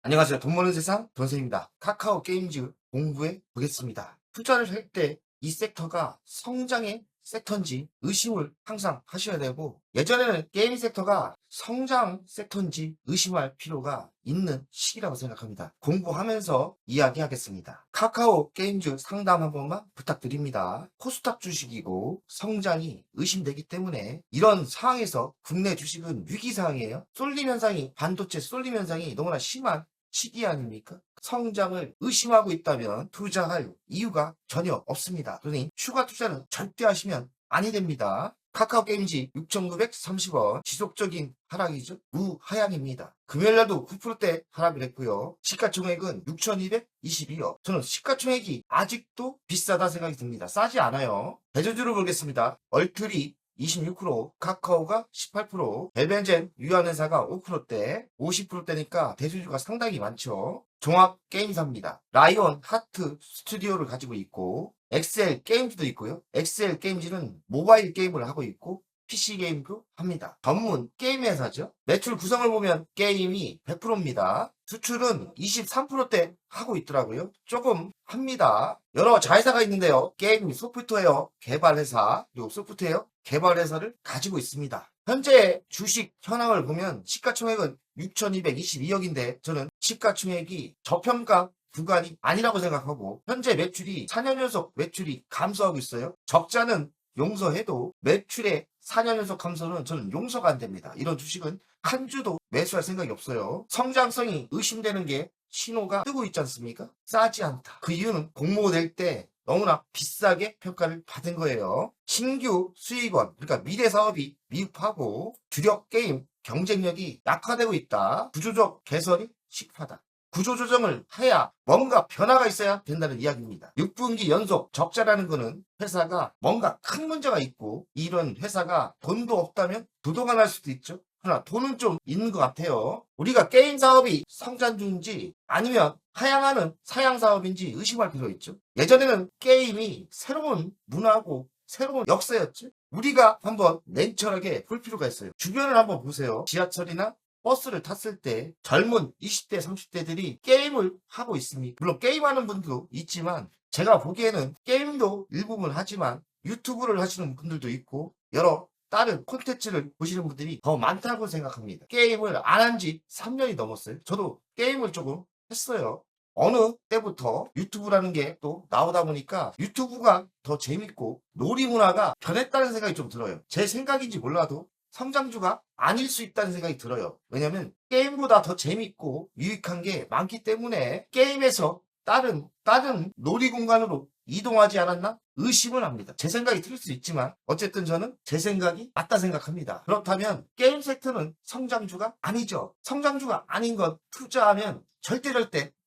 안녕하세요. 돈 버는 세상 돈쌤입니다. 카카오 게임즈 공부해 보겠습니다. 투자를 할 때 이 섹터가 성장의 섹터인지 의심을 항상 하셔야 되고, 예전에는 게임 섹터가 성장 섹터인지 의심할 필요가 있는 시기라고 생각합니다. 공부하면서 이야기하겠습니다. 카카오 게임즈 상담 한 번만 부탁드립니다. 코스닥 주식이고 성장이 의심되기 때문에 이런 상황에서 국내 주식은 위기 상황이에요. 쏠림 현상이, 반도체 쏠림 현상이 너무나 심한 시기 아닙니까? 성장을 의심하고 있다면 투자할 이유가 전혀 없습니다. 그러니 추가 투자는 절대 하시면 아니 됩니다. 카카오 게임즈 6,930원 지속적인 하락이죠. 무하향입니다. 금요일날도 9%대 하락을 했고요. 시가총액은 6,222억. 저는 시가총액이 아직도 비싸다 생각이 듭니다. 싸지 않아요. 대저주를 보겠습니다. 얼트리 26%, 카카오가 18%, 벨벤젠 유한회사가 5%대, 50%대니까 대주주가 상당히 많죠. 종합 게임사입니다. 라이온 하트 스튜디오를 가지고 있고, 엑셀 게임즈도 있고요. 엑셀 게임즈는 모바일 게임을 하고 있고, PC 게임도 합니다. 전문 게임 회사죠. 매출 구성을 보면 게임이 100%입니다. 수출은 23%대 하고 있더라고요. 조금 합니다. 여러 자회사가 있는데요. 게임 소프트웨어 개발 회사, 그리고 소프트웨어 개발 회사를 가지고 있습니다. 현재 주식 현황을 보면 시가총액은 6,222억인데 저는 시가총액이 저평가 구간이 아니라고 생각하고, 현재 매출이 4년 연속 매출이 감소하고 있어요. 적자는 용서해도 매출의 4년 연속 감소는 저는 용서가 안 됩니다. 이런 주식은 한 주도 매수할 생각이 없어요. 성장성이 의심되는 게 신호가 뜨고 있지 않습니까? 싸지 않다. 그 이유는 공모 낼 때 너무나 비싸게 평가를 받은 거예요. 신규 수익원, 그러니까 미래 사업이 미흡하고 주력 게임 경쟁력이 약화되고 있다. 구조적 개선이 시급하다. 구조조정을 해야 뭔가 변화가 있어야 된다는 이야기입니다. 6분기 연속 적자라는 거는 회사가 뭔가 큰 문제가 있고, 이런 회사가 돈도 없다면 부도가 날 수도 있죠. 그러나 돈은 좀 있는 것 같아요. 우리가 게임 사업이 성장 중인지 아니면 하향하는 사양 사업인지 의심할 필요 있죠. 예전에는 게임이 새로운 문화고 새로운 역사였죠. 우리가 한번 냉철하게 볼 필요가 있어요. 주변을 한번 보세요. 지하철이나 버스를 탔을 때 젊은 20대, 30대들이 게임을 하고 있습니다. 물론 게임하는 분도 있지만, 제가 보기에는 게임도 일부분 하지만 유튜브를 하시는 분들도 있고 여러 다른 콘텐츠를 보시는 분들이 더 많다고 생각합니다. 게임을 안 한 지 3년이 넘었어요. 저도 게임을 조금 했어요. 어느 때부터 유튜브라는 게 또 나오다 보니까 유튜브가 더 재밌고 놀이 문화가 변했다는 생각이 좀 들어요. 제 생각인지 몰라도 성장주가 아닐 수 있다는 생각이 들어요. 왜냐면 게임보다 더 재밌고 유익한 게 많기 때문에 게임에서 다른 놀이 공간으로 이동하지 않았나 의심을 합니다. 제 생각이 틀릴 수 있지만 어쨌든 저는 제 생각이 맞다 생각합니다. 그렇다면 게임 섹터는 성장주가 아니죠. 성장주가 아닌 건 투자하면 절대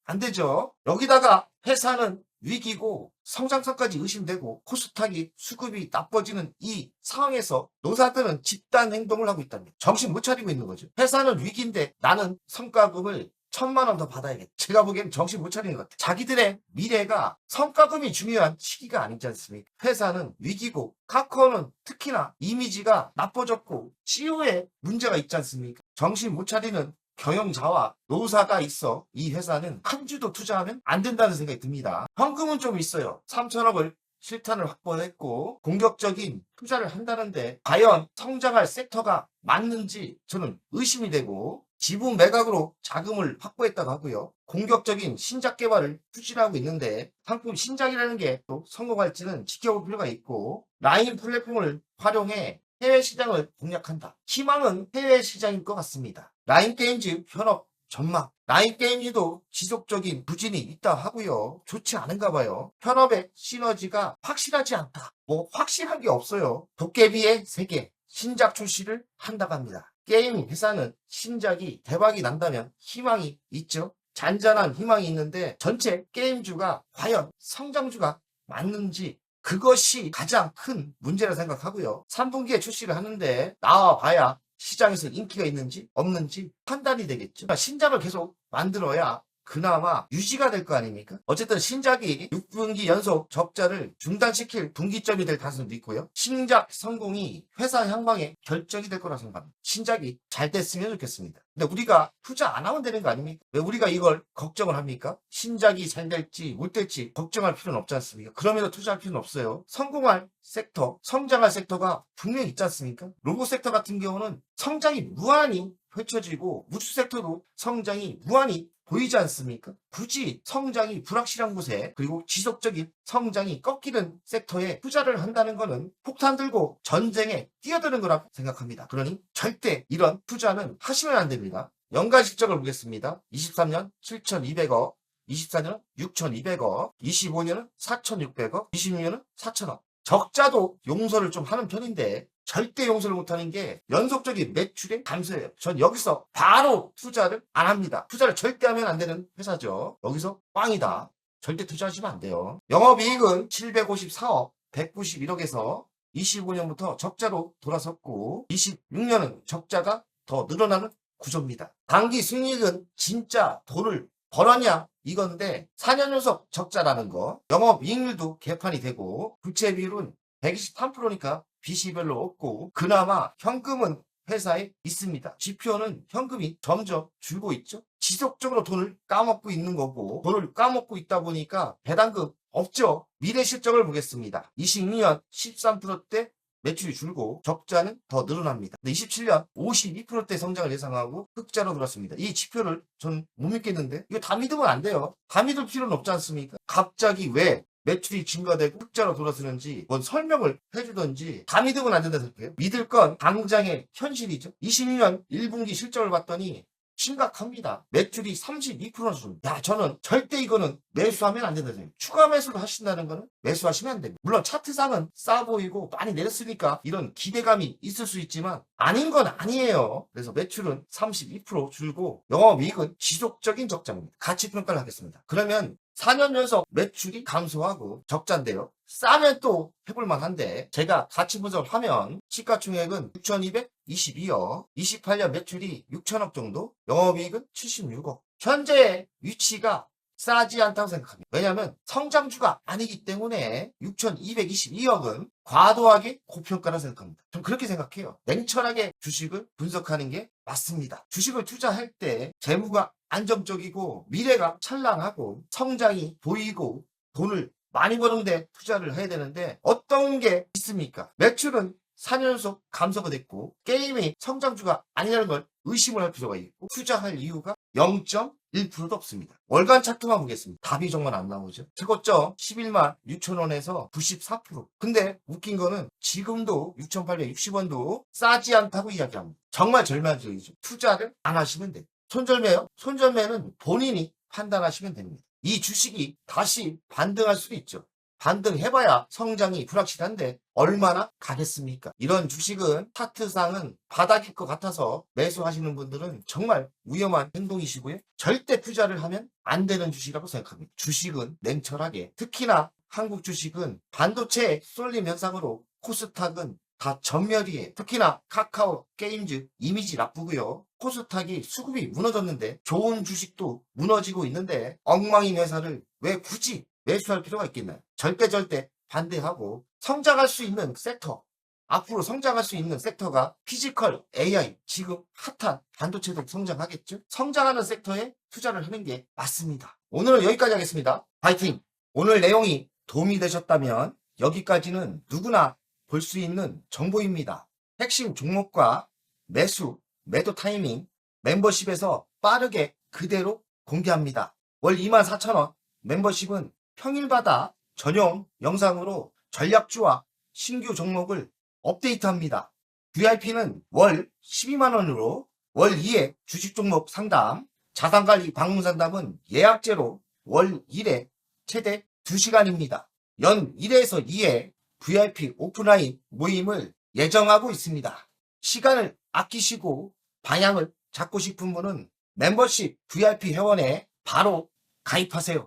안 되죠. 여기다가 회사는 위기고 성장성까지 의심되고 코스닥이 수급이 나빠지는 이 상황에서 노사들은 집단 행동을 하고 있답니다. 정신 못 차리고 있는 거죠. 회사는 위기인데 나는 성과금을 1,000만 원 더 받아야겠다. 제가 보기에는 정신 못 차리는 것 같아요. 자기들의 미래가 성과금이 중요한 시기가 아니지 않습니까? 회사는 위기고 카카오는 특히나 이미지가 나빠졌고 CEO에 문제가 있지 않습니까? 정신 못 차리는 경영자와 노사가 있어 이 회사는 한 주도 투자하면 안 된다는 생각이 듭니다. 현금은 좀 있어요. 3천억을 실탄을 확보했고 공격적인 투자를 한다는데 과연 성장할 섹터가 맞는지 저는 의심이 되고, 지분 매각으로 자금을 확보했다고 하고요. 공격적인 신작 개발을 추진하고 있는데 상품 신작이라는 게 또 성공할지는 지켜볼 필요가 있고, 라인 플랫폼을 활용해 해외 시장을 공략한다. 희망은 해외 시장인 것 같습니다. 라인 게임즈 현업 전망. 라인 게임즈도 지속적인 부진이 있다 하고요. 좋지 않은가 봐요. 현업의 시너지가 확실하지 않다. 뭐 확실한 게 없어요. 도깨비의 세계 신작 출시를 한다고 합니다. 게임 회사는 신작이 대박이 난다면 희망이 있죠. 잔잔한 희망이 있는데 전체 게임주가 과연 성장주가 맞는지, 그것이 가장 큰 문제라 생각하고요. 3분기에 출시를 하는데 나와봐야 시장에서 인기가 있는지 없는지 판단이 되겠죠. 신작을 계속 만들어야 그나마 유지가 될 거 아닙니까? 어쨌든 신작이 6분기 연속 적자를 중단시킬 분기점이 될 가능성도 있고요. 신작 성공이 회사 향방에 결정이 될 거라 생각합니다. 신작이 잘 됐으면 좋겠습니다. 근데 우리가 투자 안 하면 되는 거 아닙니까? 왜 우리가 이걸 걱정을 합니까? 신작이 잘 될지 못 될지 걱정할 필요는 없지 않습니까? 그럼에도 투자할 필요는 없어요. 성공할 섹터, 성장할 섹터가 분명히 있지 않습니까? 로봇 섹터 같은 경우는 성장이 무한히 펼쳐지고 우주 섹터도 성장이 무한히 보이지 않습니까? 굳이 성장이 불확실한 곳에 그리고 지속적인 성장이 꺾이는 섹터에 투자를 한다는 것은 폭탄 들고 전쟁에 뛰어드는 거라고 생각합니다. 그러니 절대 이런 투자는 하시면 안 됩니다. 연간 실적을 보겠습니다. 23년 7,200억, 24년은 6,200억, 25년은 4,600억, 26년은 4,000억. 적자도 용서를 좀 하는 편인데 절대 용서를 못하는 게 연속적인 매출의 감소예요. 전 여기서 바로 투자를 안 합니다. 투자를 절대 하면 안 되는 회사죠. 여기서 꽝이다. 절대 투자하시면 안 돼요. 영업이익은 754억, 191억에서 25년부터 적자로 돌아섰고 26년은 적자가 더 늘어나는 구조입니다. 단기 순이익은 진짜 돈을 벌었냐 이건데 4년 연속 적자라는 거. 영업이익률도 개판이 되고 부채 비율은 123%니까 빚이 별로 없고 그나마 현금은 회사에 있습니다. 지표는 현금이 점점 줄고 있죠. 지속적으로 돈을 까먹고 있는 거고 돈을 까먹고 있다 보니까 배당금 없죠. 미래 실적을 보겠습니다. 22년 13%대 매출이 줄고 적자는 더 늘어납니다. 27년 52%대 성장을 예상하고 흑자로 들었습니다. 이 지표를 저는 못 믿겠는데 이거 다 믿으면 안 돼요. 다 믿을 필요는 없지 않습니까? 갑자기 왜 매출이 증가되고 흑자로 돌아서는지 뭔 설명을 해주던지 다 믿으면 안 된다 생각해요. 믿을 건 당장의 현실이죠. 22년 1분기 실적을 봤더니 심각합니다. 매출이 32%나 줍니다. 야, 저는 절대 이거는 매수하면 안 된다 생각해요. 추가 매수를 하신다는 거는 매수하시면 안 됩니다. 물론 차트상은 싸 보이고 많이 내렸으니까 이런 기대감이 있을 수 있지만 아닌 건 아니에요. 그래서 매출은 32% 줄고 영업이익은 지속적인 적자입니다. 가치평가를 하겠습니다. 그러면 4년 연속 매출이 감소하고 적자인데요. 싸면 또 해볼만 한데 제가 가치 분석을 하면 시가총액은 6,222억, 28년 매출이 6천억 정도, 영업이익은 76억. 현재 위치가 싸지 않다고 생각합니다. 왜냐하면 성장주가 아니기 때문에 6,222억은 과도하게 고평가라 생각합니다. 좀 그렇게 생각해요. 냉철하게 주식을 분석하는 게 맞습니다. 주식을 투자할 때 재무가 안정적이고 미래가 찬란하고 성장이 보이고 돈을 많이 버는데 투자를 해야 되는데 어떤 게 있습니까? 매출은 4년 연속 감소가 됐고 게임이 성장주가 아니라는 걸 의심을 할 필요가 있고 투자할 이유가 0.1%도 없습니다. 월간 차트만 보겠습니다. 답이 정말 안 나오죠. 최고점 11만 6천 원에서 94%. 근데 웃긴 거는 지금도 6,860원도 싸지 않다고 이야기합니다. 정말 절망적이죠. 투자를 안 하시면 돼요. 손절매요? 손절매는 본인이 판단하시면 됩니다. 이 주식이 다시 반등할 수도 있죠. 반등해봐야 성장이 불확실한데 얼마나 가겠습니까? 이런 주식은 차트상은 바닥일 것 같아서 매수하시는 분들은 정말 위험한 행동이시고요. 절대 투자를 하면 안 되는 주식이라고 생각합니다. 주식은 냉철하게, 특히나 한국 주식은 반도체 쏠림 현상으로 코스닥은 다 전멸이에요. 특히나 카카오 게임즈 이미지 나쁘고요. 코스닥이 수급이 무너졌는데 좋은 주식도 무너지고 있는데 엉망인 회사를 왜 굳이 매수할 필요가 있겠나요? 절대 반대하고 성장할 수 있는 섹터, 앞으로 성장할 수 있는 섹터가 피지컬 AI, 지금 핫한 반도체도 성장하겠죠? 성장하는 섹터에 투자를 하는 게 맞습니다. 오늘은 여기까지 하겠습니다. 파이팅! 오늘 내용이 도움이 되셨다면 여기까지는 누구나 볼 수 있는 정보입니다. 핵심 종목과 매수, 매도 타이밍, 멤버십에서 빠르게 그대로 공개합니다. 월 24,000원, 멤버십은 평일마다 전용 영상으로 전략주와 신규 종목을 업데이트합니다. VIP는 월 12만원으로 월 2회 주식 종목 상담, 자산관리 방문 상담은 예약제로 월 1회 최대 2시간입니다. 연 1회에서 2회 VIP 오프라인 모임을 예정하고 있습니다. 시간을 아끼시고 방향을 잡고 싶은 분은 멤버십 VIP 회원에 바로 가입하세요.